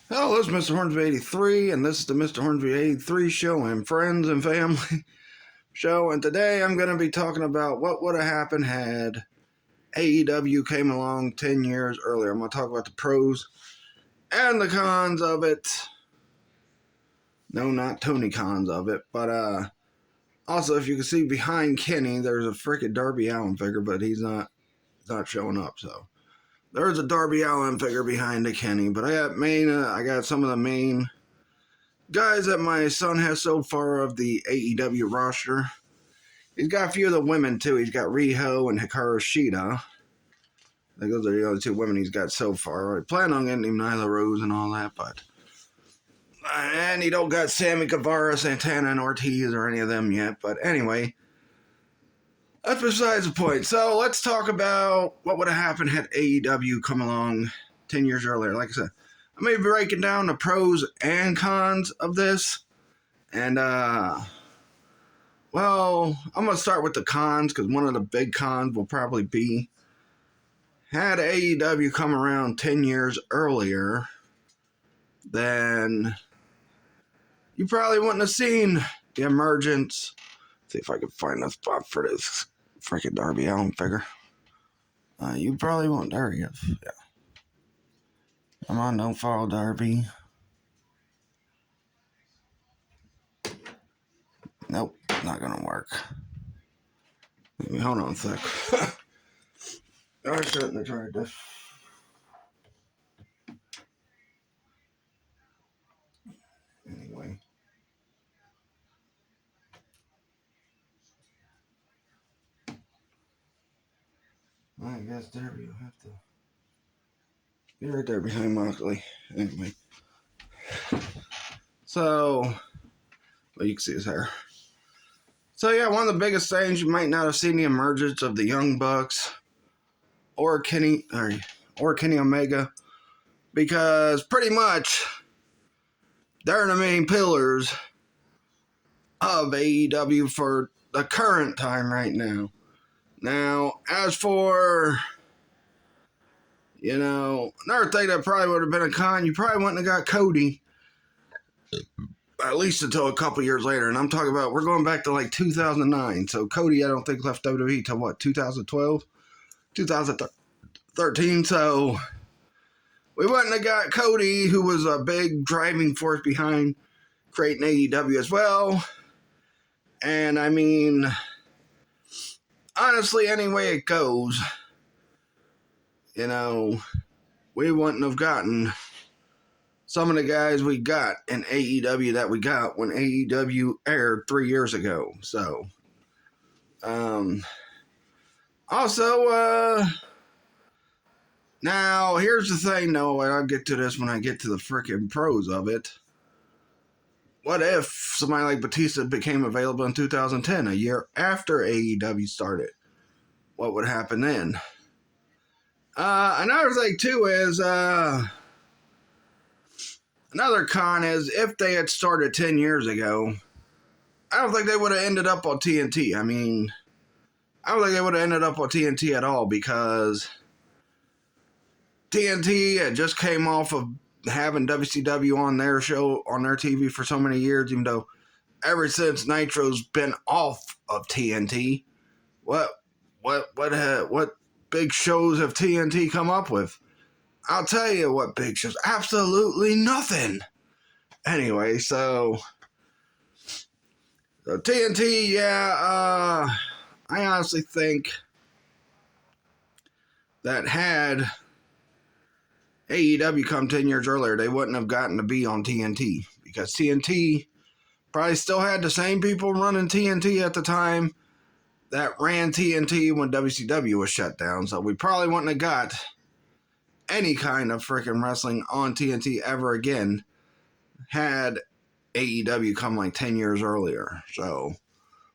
Hello, this is Mr. Hornsby 83, and this is the Mr. Hornsby 83 show and friends and family show. And today I'm going to be talking about what would have happened had AEW came along 10 years earlier. I'm going to talk about the pros and the cons of it. No, not Tony cons of it, but also if you can see behind Kenny, there's a freaking Darby Allin figure, but he's not showing up, so. There's a Darby Allin figure behind the Kenny, but I got some of the main guys that my son has so far of the AEW roster. He's got a few of the women too. He's got Riho and Hikaru Shida. I think those are the other two women he's got so far. I plan on getting him Nyla Rose and all that, but and he don't got Sammy Guevara, Santana, and Ortiz or any of them yet. But anyway, that's besides the point. So let's talk about what would have happened had AEW come along 10 years earlier. Like I said, I may be breaking down the pros and cons of this. And, well, I'm going to start with the cons because one of the big cons will probably be had AEW come around 10 years earlier, then you probably wouldn't have seen the emergence. Let's see if I can find a spot for this freaking Darby Allin figure. You probably won't. There he is. Yeah. Come on, don't fall, Darby. Nope, not gonna work. Hold on a sec. I shouldn't have tried this. Anyway. I guess Darby will have to be right there behind Moxley. Anyway. So, well, you can see his hair. So yeah, one of the biggest things you might not have seen the emergence of the Young Bucks or Kenny Omega, because pretty much they're the main pillars of AEW for the current time right now. Now, as for, another thing that probably would have been a con, you probably wouldn't have got Cody, at least until a couple years later. And I'm talking about, we're going back to like 2009. So Cody, I don't think left WWE till what, 2012? 2013. So we wouldn't have got Cody, who was a big driving force behind creating AEW as well. And I mean, honestly, any way it goes, we wouldn't have gotten some of the guys we got in AEW that we got when AEW aired 3 years ago. So, also, now here's the thing though, and I'll get to this when I get to the freaking pros of it. What if somebody like Batista became available in 2010, a year after AEW started? What would happen then? Another thing too is, another con is if they had started 10 years ago, I don't think they would have ended up on TNT. I mean, I don't think they would have ended up on TNT at all, because TNT had just came off of having WCW on their show, on their TV for so many years, even though ever since Nitro's been off of TNT, what big shows have TNT come up with? I'll tell you what big shows. Absolutely nothing. Anyway, so TNT, yeah, I honestly think that had AEW come 10 years earlier, they wouldn't have gotten to be on TNT, because TNT probably still had the same people running TNT at the time that ran TNT when WCW was shut down. So we probably wouldn't have got any kind of freaking wrestling on TNT ever again had AEW come like 10 years earlier. So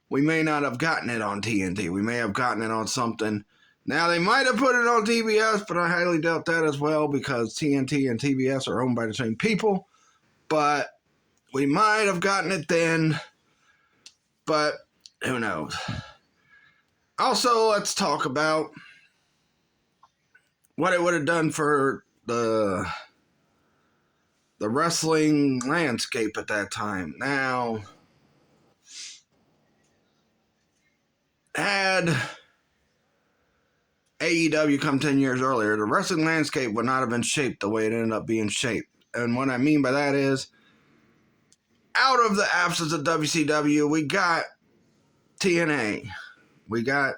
we may not have gotten it on TNT. We may have gotten it on something. Now, they might have put it on TBS, but I highly doubt that as well, because TNT and TBS are owned by the same people. But we might have gotten it then, but who knows? Also, let's talk about what it would have done for the the wrestling landscape at that time. Now, had AEW come 10 years earlier, the wrestling landscape would not have been shaped the way it ended up being shaped. And what I mean by that is, out of the absence of WCW, we got TNA. We got,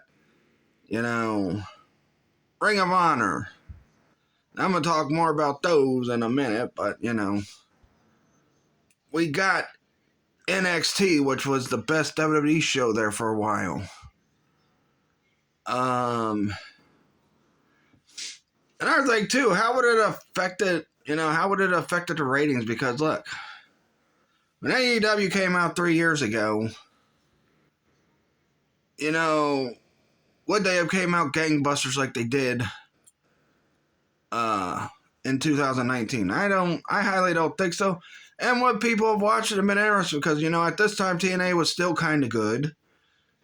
Ring of Honor. I'm going to talk more about those in a minute, but, we got NXT, which was the best WWE show there for a while. Another thing too, how would it affected the ratings? Because look, when AEW came out 3 years ago, would they have came out gangbusters like they did in 2019? I highly don't think so. And what people have watched have been interested because, at this time TNA was still kind of good.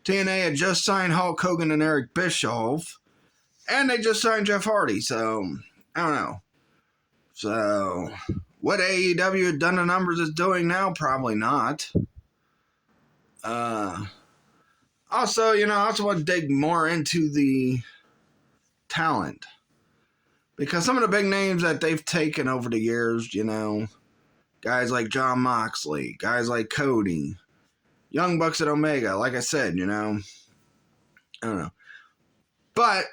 TNA had just signed Hulk Hogan and Eric Bischoff. And they just signed Jeff Hardy, so I don't know. So, what AEW had done the numbers is doing now? Probably not. Also, I also want to dig more into the talent. Because some of the big names that they've taken over the years, guys like Jon Moxley, guys like Cody, Young Bucks and Omega, like I said, I don't know. But,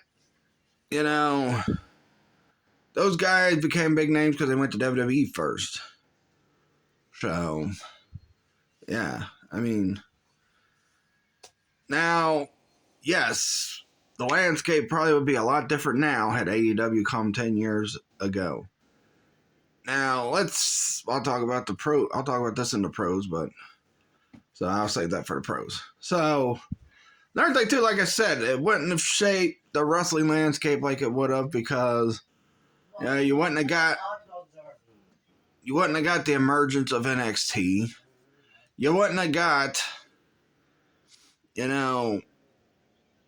those guys became big names because they went to WWE first. So, yeah, now, yes, the landscape probably would be a lot different now had AEW come 10 years ago. Now, I'll talk about this in the pros, so I'll save that for the pros. So, another thing too, like I said, it wouldn't have shaped the wrestling landscape like it would have because you wouldn't have got the emergence of NXT. You wouldn't have got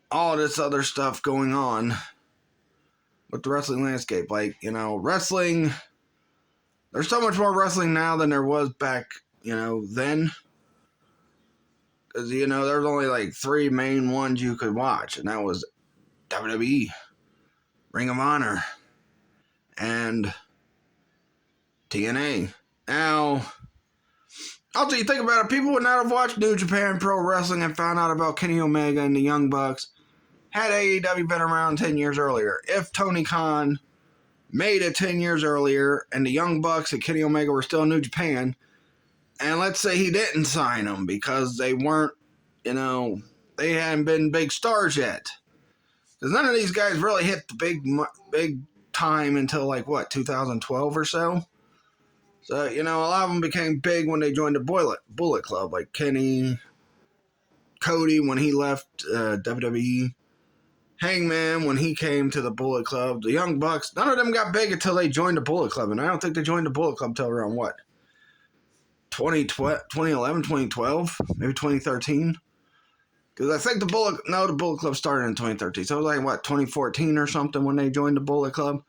all this other stuff going on with the wrestling landscape. Like, wrestling, there's so much more wrestling now than there was back, then. Because, there's only like 3 main ones you could watch, and that was WWE, Ring of Honor, and TNA. Now, also you think about it, people would not have watched New Japan Pro Wrestling and found out about Kenny Omega and the Young Bucks had AEW been around 10 years earlier. If Tony Khan made it 10 years earlier and the Young Bucks and Kenny Omega were still in New Japan, and let's say he didn't sign them because they weren't, they hadn't been big stars yet. Because none of these guys really hit the big time until 2012 or so. So, a lot of them became big when they joined the Bullet Club, like Kenny, Cody when he left WWE, Hangman when he came to the Bullet Club, the Young Bucks. None of them got big until they joined the Bullet Club, and I don't think they joined the Bullet Club until around 2011, 2012, maybe 2013. Because I think the Bullet Club started in 2013. So it was 2014 or something when they joined the Bullet Club.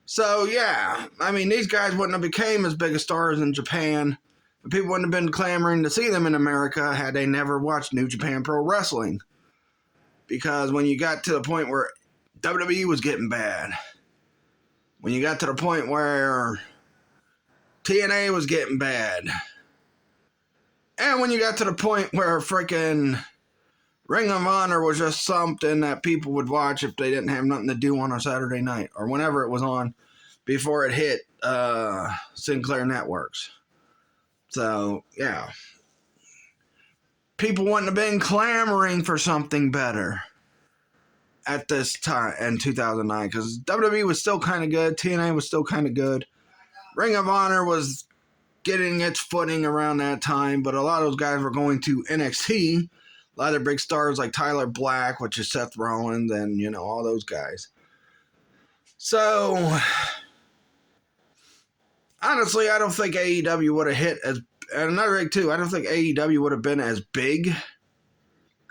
So, yeah, these guys wouldn't have became as big as stars in Japan. And people wouldn't have been clamoring to see them in America had they never watched New Japan Pro Wrestling. Because when you got to the point where WWE was getting bad, when you got to the point where TNA was getting bad, and when you got to the point where freaking Ring of Honor was just something that people would watch if they didn't have nothing to do on a Saturday night or whenever it was on before it hit Sinclair Networks. So, yeah. People wouldn't have been clamoring for something better at this time in 2009 because WWE was still kind of good. TNA was still kind of good. Ring of Honor was getting its footing around that time, but a lot of those guys were going to NXT. A lot of big stars like Tyler Black, which is Seth Rollins, and, all those guys. So, honestly, I don't think AEW would have hit as... And another thing, too, I don't think AEW would have been as big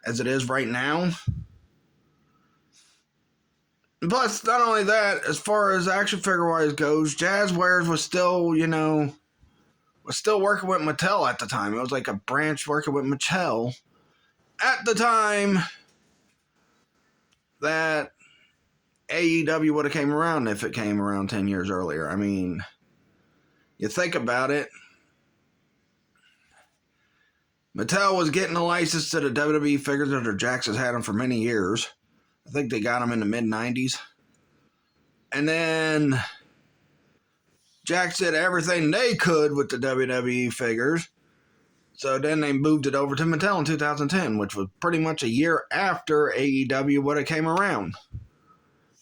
as it is right now. Plus, not only that, as far as action figure-wise goes, Jazwares was still, was still working with Mattel at the time. It was like a branch working with Mattel at the time that AEW would have came around if it came around 10 years earlier. I mean, you think about it. Mattel was getting a license to the WWE figures after Jakks has had them for many years. I think they got them in the mid-90s. And then Jakks did everything they could with the WWE figures. So then they moved it over to Mattel in 2010, which was pretty much a year after AEW would have came around.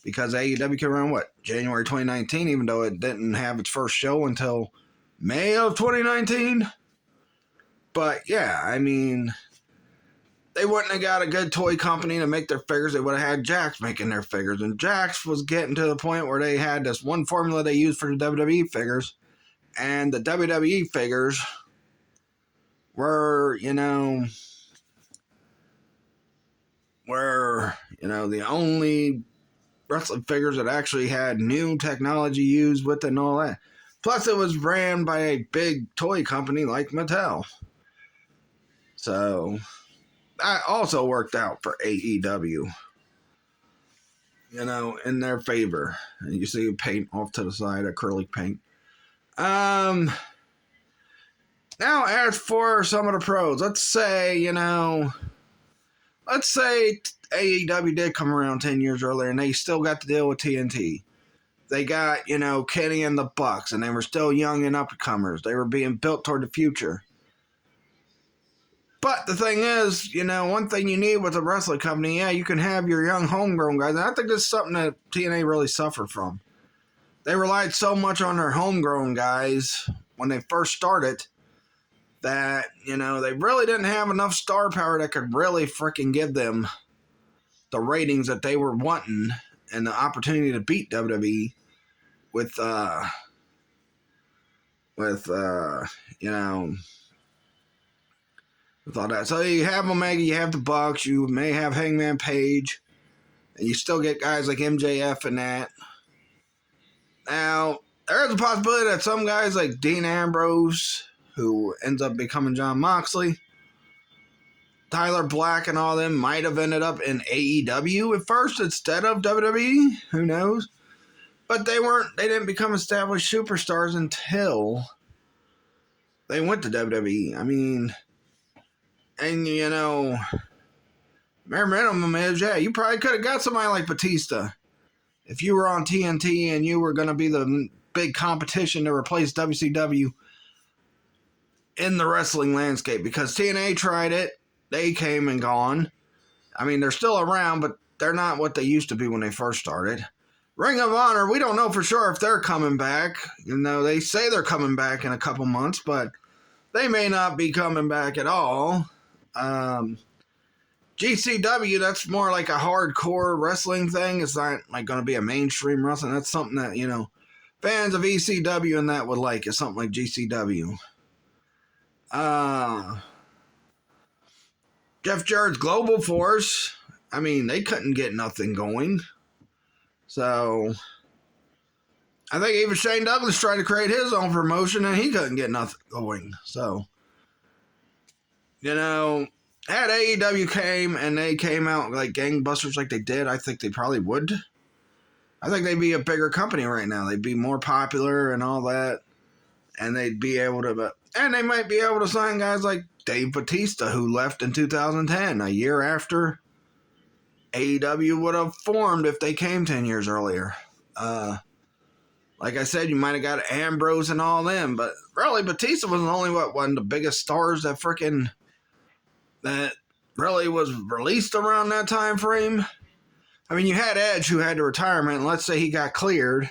Because AEW came around, January 2019, even though it didn't have its first show until May of 2019. But yeah, I mean, they wouldn't have got a good toy company to make their figures. They would have had Jakks making their figures. And Jakks was getting to the point where they had this one formula they used for the WWE figures. And the WWE figures were, the only wrestling figures that actually had new technology used with it and all that. Plus, it was ran by a big toy company like Mattel. So, that also worked out for AEW. In their favor. And you see paint off to the side, acrylic paint. Now, as for some of the pros, let's say AEW did come around 10 years earlier and they still got to deal with TNT. They got, Kenny and the Bucks, and they were still young and up-and-comers. They were being built toward the future. But the thing is, one thing you need with a wrestling company, you can have your young homegrown guys. And I think that's something that TNA really suffered from. They relied so much on their homegrown guys when they first started that, they really didn't have enough star power that could really freaking give them the ratings that they were wanting and the opportunity to beat WWE with all that. So you have Omega, you have the Bucks, you may have Hangman Page, and you still get guys like MJF and that. Now, there is a possibility that some guys like Dean Ambrose, who ends up becoming Jon Moxley, Tyler Black and all them might have ended up in AEW at first instead of WWE. Who knows? But they didn't become established superstars until they went to WWE. I mean, and bare minimum is, you probably could have got somebody like Batista if you were on TNT and you were going to be the big competition to replace WCW in the wrestling landscape, because TNA tried it. They came and gone. I mean, they're still around, but they're not what they used to be when they first started. Ring of Honor, we don't know for sure if they're coming back. They say they're coming back in a couple months, but they may not be coming back at all. GCW, that's more like a hardcore wrestling thing. It's not like going to be a mainstream wrestling. That's something that, fans of ECW and that would like. It's something like GCW. Jeff Jarrett's Global Force, I mean, they couldn't get nothing going. So, I think even Shane Douglas tried to create his own promotion and he couldn't get nothing going. So, had AEW came and they came out like gangbusters like they did, I think they probably would. I think they'd be a bigger company right now. They'd be more popular and all that. And they'd be able to, and they might be able to sign guys like Dave Bautista, who left in 2010, a year after AEW would have formed if they came 10 years earlier. Like I said, you might have got Ambrose and all them, but really Batista was only one of the biggest stars that really was released around that time frame. I mean, you had Edge, who had to retirement, and let's say he got cleared,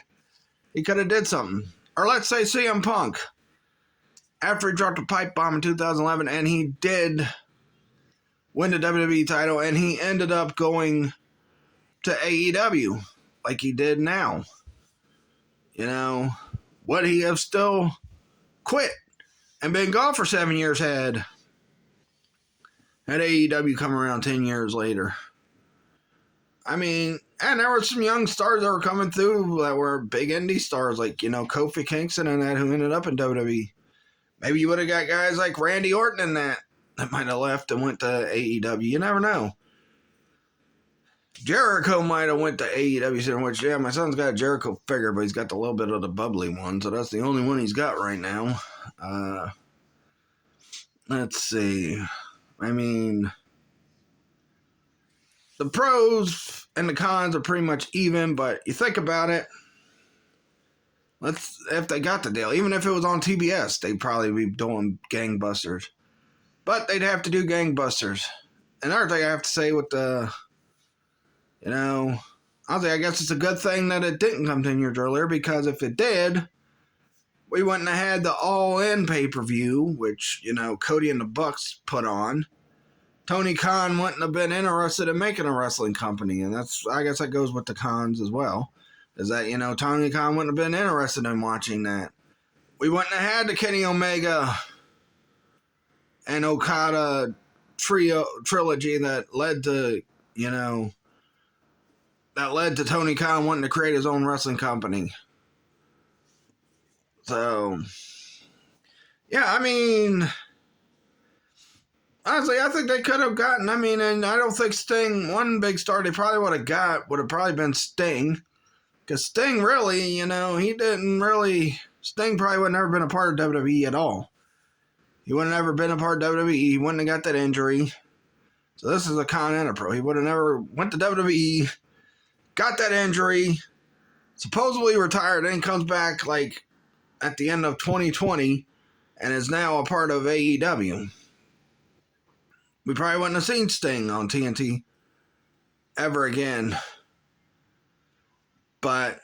he could have did something. Or let's say CM Punk, after he dropped a pipe bomb in 2011, and he did win the WWE title, and he ended up going to AEW, like he did now. Would he have still quit and been gone for 7 years had AEW come around 10 years later? I mean, and there were some young stars that were coming through that were big indie stars, like, Kofi Kingston and that, who ended up in WWE. Maybe you would have got guys like Randy Orton in that might have left and went to AEW. You never know. Jericho might have went to AEW, which, yeah, my son's got a Jericho figure, but he's got the little bit of the bubbly one, so that's the only one he's got right now. Let's see. I mean, the pros and the cons are pretty much even, but you think about it, if they got the deal, even if it was on TBS, they'd probably be doing gangbusters. But they'd have to do gangbusters. Another thing I have to say with the, honestly, I guess it's a good thing that it didn't come 10 years earlier, because if it did, we wouldn't have had the All-In pay-per-view, which, Cody and the Bucks put on. Tony Khan wouldn't have been interested in making a wrestling company, and I guess that goes with the cons as well, is that, Tony Khan wouldn't have been interested in watching that. We wouldn't have had the Kenny Omega and Okada trilogy that led to, Tony Khan wanting to create his own wrestling company. So, yeah, I mean, honestly, I think they could have gotten, and I don't think Sting, one big star they probably would have probably been Sting. Because Sting really, Sting probably would have never been a part of WWE at all. He would have never been a part of WWE. He wouldn't have got that injury. So this is a con and a pro. He would have never went to WWE, got that injury, supposedly retired, and comes back like at the end of 2020 and is now a part of AEW. We probably wouldn't have seen Sting on TNT ever again. But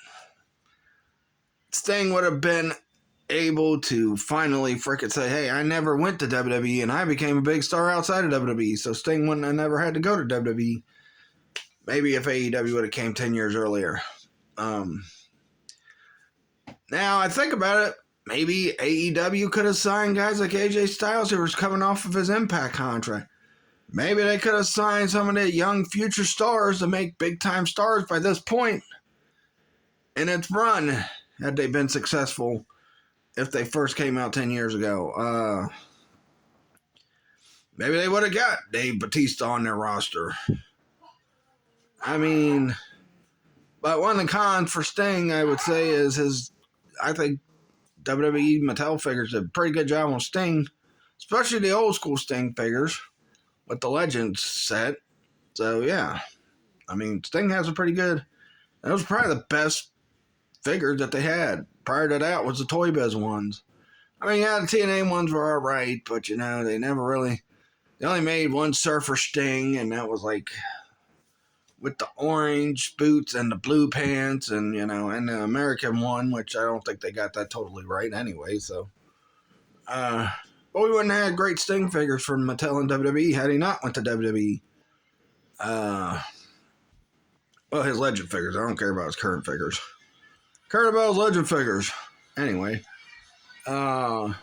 Sting would have been able to finally frickin' say, hey, I never went to WWE and I became a big star outside of WWE. So Sting wouldn't have never had to go to WWE. Maybe if AEW would have came 10 years earlier. Now, I think about it, maybe AEW could have signed guys like AJ Styles, who was coming off of his Impact contract. Maybe they could have signed some of the young future stars to make big-time stars by this point in its run, had they been successful if they first came out 10 years ago. Maybe they would have got Dave Bautista on their roster. But one of the cons for Sting, I would say, is I think WWE Mattel figures did a pretty good job on Sting, especially the old school Sting figures with the Legends set. So, yeah. Sting has a pretty good, that was probably the best figures that they had. Prior to that was the Toy Biz ones. The TNA ones were alright, but, they only made one Surfer Sting, and that was like with the orange boots and the blue pants and, and the American one, which I don't think they got that totally right anyway, so. But we wouldn't have had great Sting figures from Mattel and WWE had he not went to WWE. Well, his Legend figures. I don't care about his current figures. Care about his Legend figures. Anyway. So,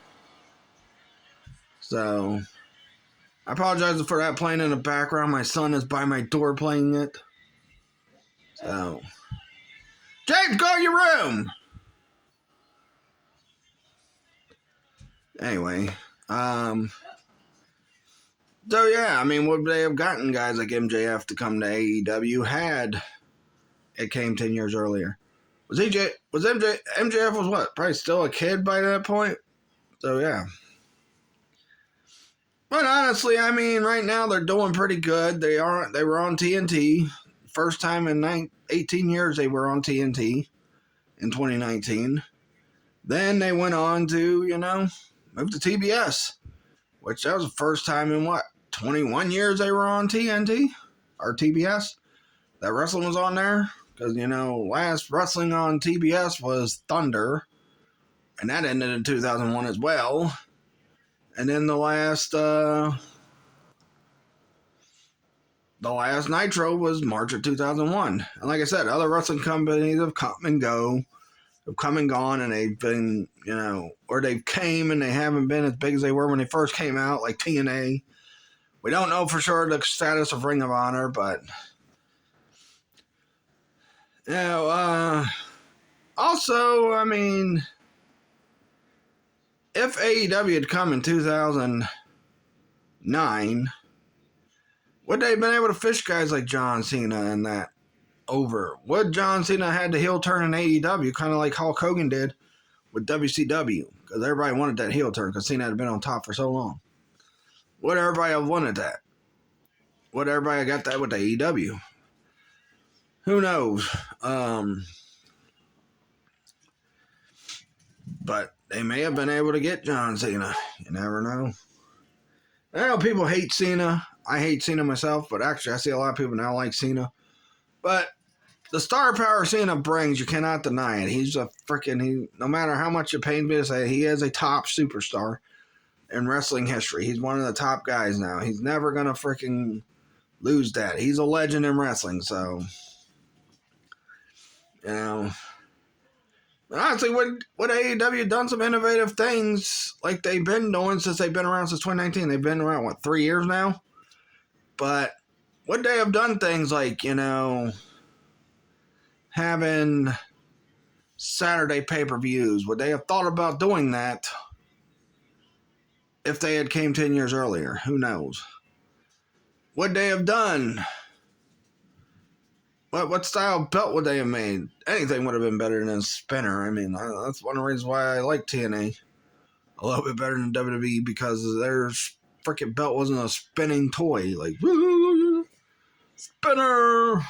I apologize for that playing in the background. My son is by my door playing it. So, James, go to your room! Anyway, so yeah, would they have gotten guys like MJF to come to AEW had it came 10 years earlier? MJF was what? Probably still a kid by that point? So yeah. But honestly, right now they're doing pretty good. They were on TNT. First time in 18 years they were on TNT in 2019. Then they went on to, move to TBS, which that was the first time in 21 years they were on TNT or TBS. That wrestling was on there. Because, last wrestling on TBS was Thunder. And that ended in 2001 as well. And then the last Nitro was March of 2001. And like I said, other wrestling companies have come and gone, and they've been, or they've came and they haven't been as big as they were when they first came out, like TNA. We don't know for sure the status of Ring of Honor, but also, if if AEW had come in 2009, would they have been able to fish guys like John Cena and that over? Would John Cena had the heel turn in AEW, kind of like Hulk Hogan did with WCW? Because everybody wanted that heel turn because Cena had been on top for so long. Would everybody have wanted that? Would everybody have got that with AEW? Who knows? But they may have been able to get John Cena. You never know. I know people hate Cena. I hate Cena myself, but actually I see a lot of people now like Cena. But the star power Cena brings, you cannot deny it. He's a freaking, no matter how much you pain me to say, he is a top superstar in wrestling history. He's one of the top guys now. He's never going to freaking lose that. He's a legend in wrestling, so, you know. But honestly, would AEW done some innovative things like they've been doing since they've been around since 2019? They've been around, 3 years now? But would they have done things like, having Saturday pay-per-views? Would they have thought about doing that if they had came 10 years earlier? Who knows? Would they have done? What style belt would they have made? Anything would have been better than a spinner. I mean, that's one of the reasons why I like TNA a little bit better than WWE, because their freaking belt wasn't a spinning toy. Like, spinner!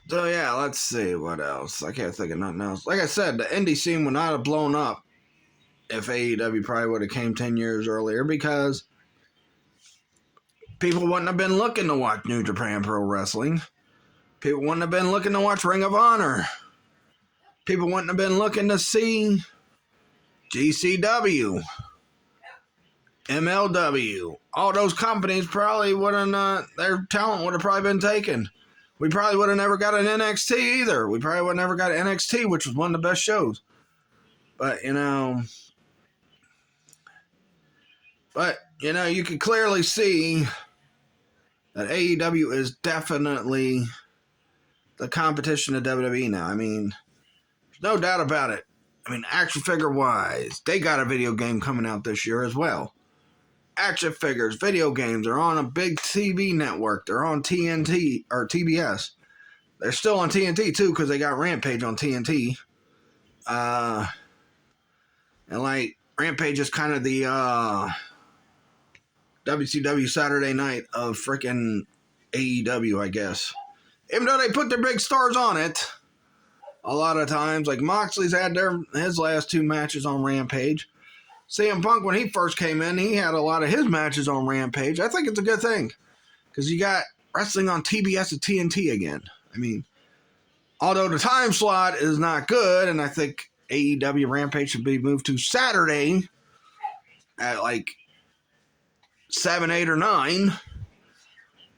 So yeah, let's see what else. I can't think of nothing else. Like I said, the indie scene would not have blown up if AEW probably would have came 10 years earlier, because people wouldn't have been looking to watch New Japan Pro Wrestling. People wouldn't have been looking to watch Ring of Honor. People wouldn't have been looking to see GCW, MLW. All those companies probably wouldn't, their talent would have probably been taken. We probably would have never got an NXT either. We probably would have never got an NXT, which was one of the best shows. But, you can clearly see that AEW is definitely the competition to WWE now. I mean, there's no doubt about it. I mean, action figure wise, they got a video game coming out this year as well. Action figures, video games are on a big TV network. They're on TNT or TBS. They're still on TNT too, because they got Rampage on TNT. And like, Rampage is kind of the WCW Saturday night of freaking AEW, I guess. Even though they put their big stars on it, a lot of times, like Moxley's had his last 2 matches on Rampage. CM Punk, when he first came in, he had a lot of his matches on Rampage. I think it's a good thing, because you got wrestling on TBS and TNT again. I mean, although the time slot is not good, and I think AEW Rampage should be moved to Saturday at like 7, 8, or 9.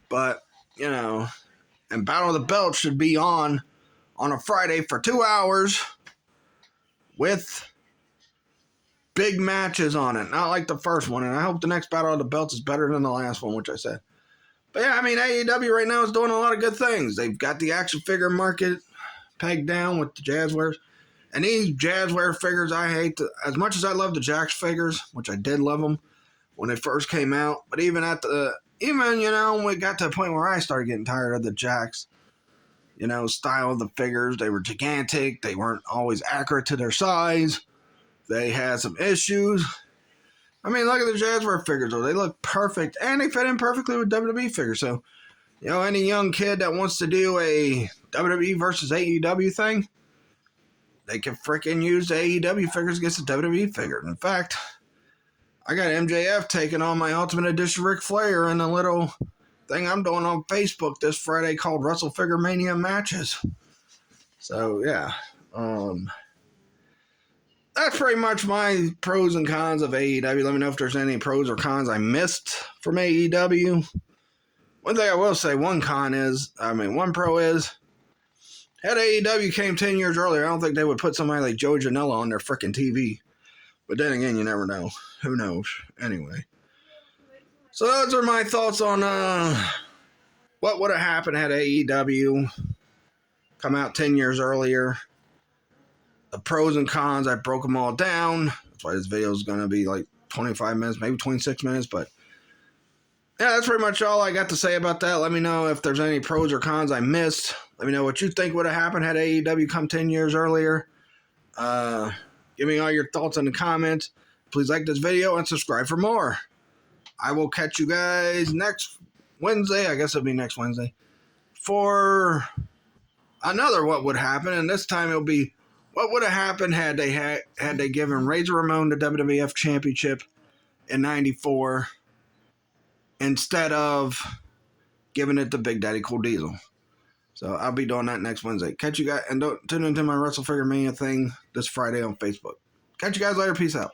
But, and Battle of the Belts should be on a Friday for 2 hours with big matches on it. Not like the first one. And I hope the next Battle of the Belts is better than the last one, which I said. But yeah, I mean, AEW right now is doing a lot of good things. They've got the action figure market pegged down with the Jazzwares. And these Jazzware figures, I hate as much as I love the Jakks figures, which I did love them when they first came out. But even when we got to a point where I started getting tired of the Jakks, style of the figures. They were gigantic. They weren't always accurate to their size. They had some issues. I mean, look at the Jazzware figures, though. They look perfect, and they fit in perfectly with WWE figures. So, any young kid that wants to do a WWE versus AEW thing, they can freaking use the AEW figures against the WWE figure. In fact, I got MJF taking on my Ultimate Edition Ric Flair in a little thing I'm doing on Facebook this Friday called Wrestle Figure Mania Matches. So, yeah. That's pretty much my pros and cons of AEW. Let me know if there's any pros or cons I missed from AEW. One thing I will say, one pro is, had AEW came 10 years earlier, I don't think they would put somebody like Joe Janela on their freaking TV. But then again, you never know. Who knows? Anyway. So those are my thoughts on what would have happened had AEW come out 10 years earlier. the pros and cons. I broke them all down. That's why this video is going to be like 25 minutes, maybe 26 minutes. But yeah, that's pretty much all I got to say about that. Let me know if there's any pros or cons I missed. Let me know what you think would have happened had AEW come 10 years earlier. Give me all your thoughts in the comments. Please like this video and subscribe for more. I will catch you guys next Wednesday. I guess it'll be next Wednesday for another What Would Happen, and this time it'll be what would have happened had they given Razor Ramon the WWF Championship in '94 instead of giving it to Big Daddy Cool Diesel. So I'll be doing that next Wednesday. Catch you guys, and don't tune into my Wrestle Figure Mania thing this Friday on Facebook. Catch you guys later. Peace out.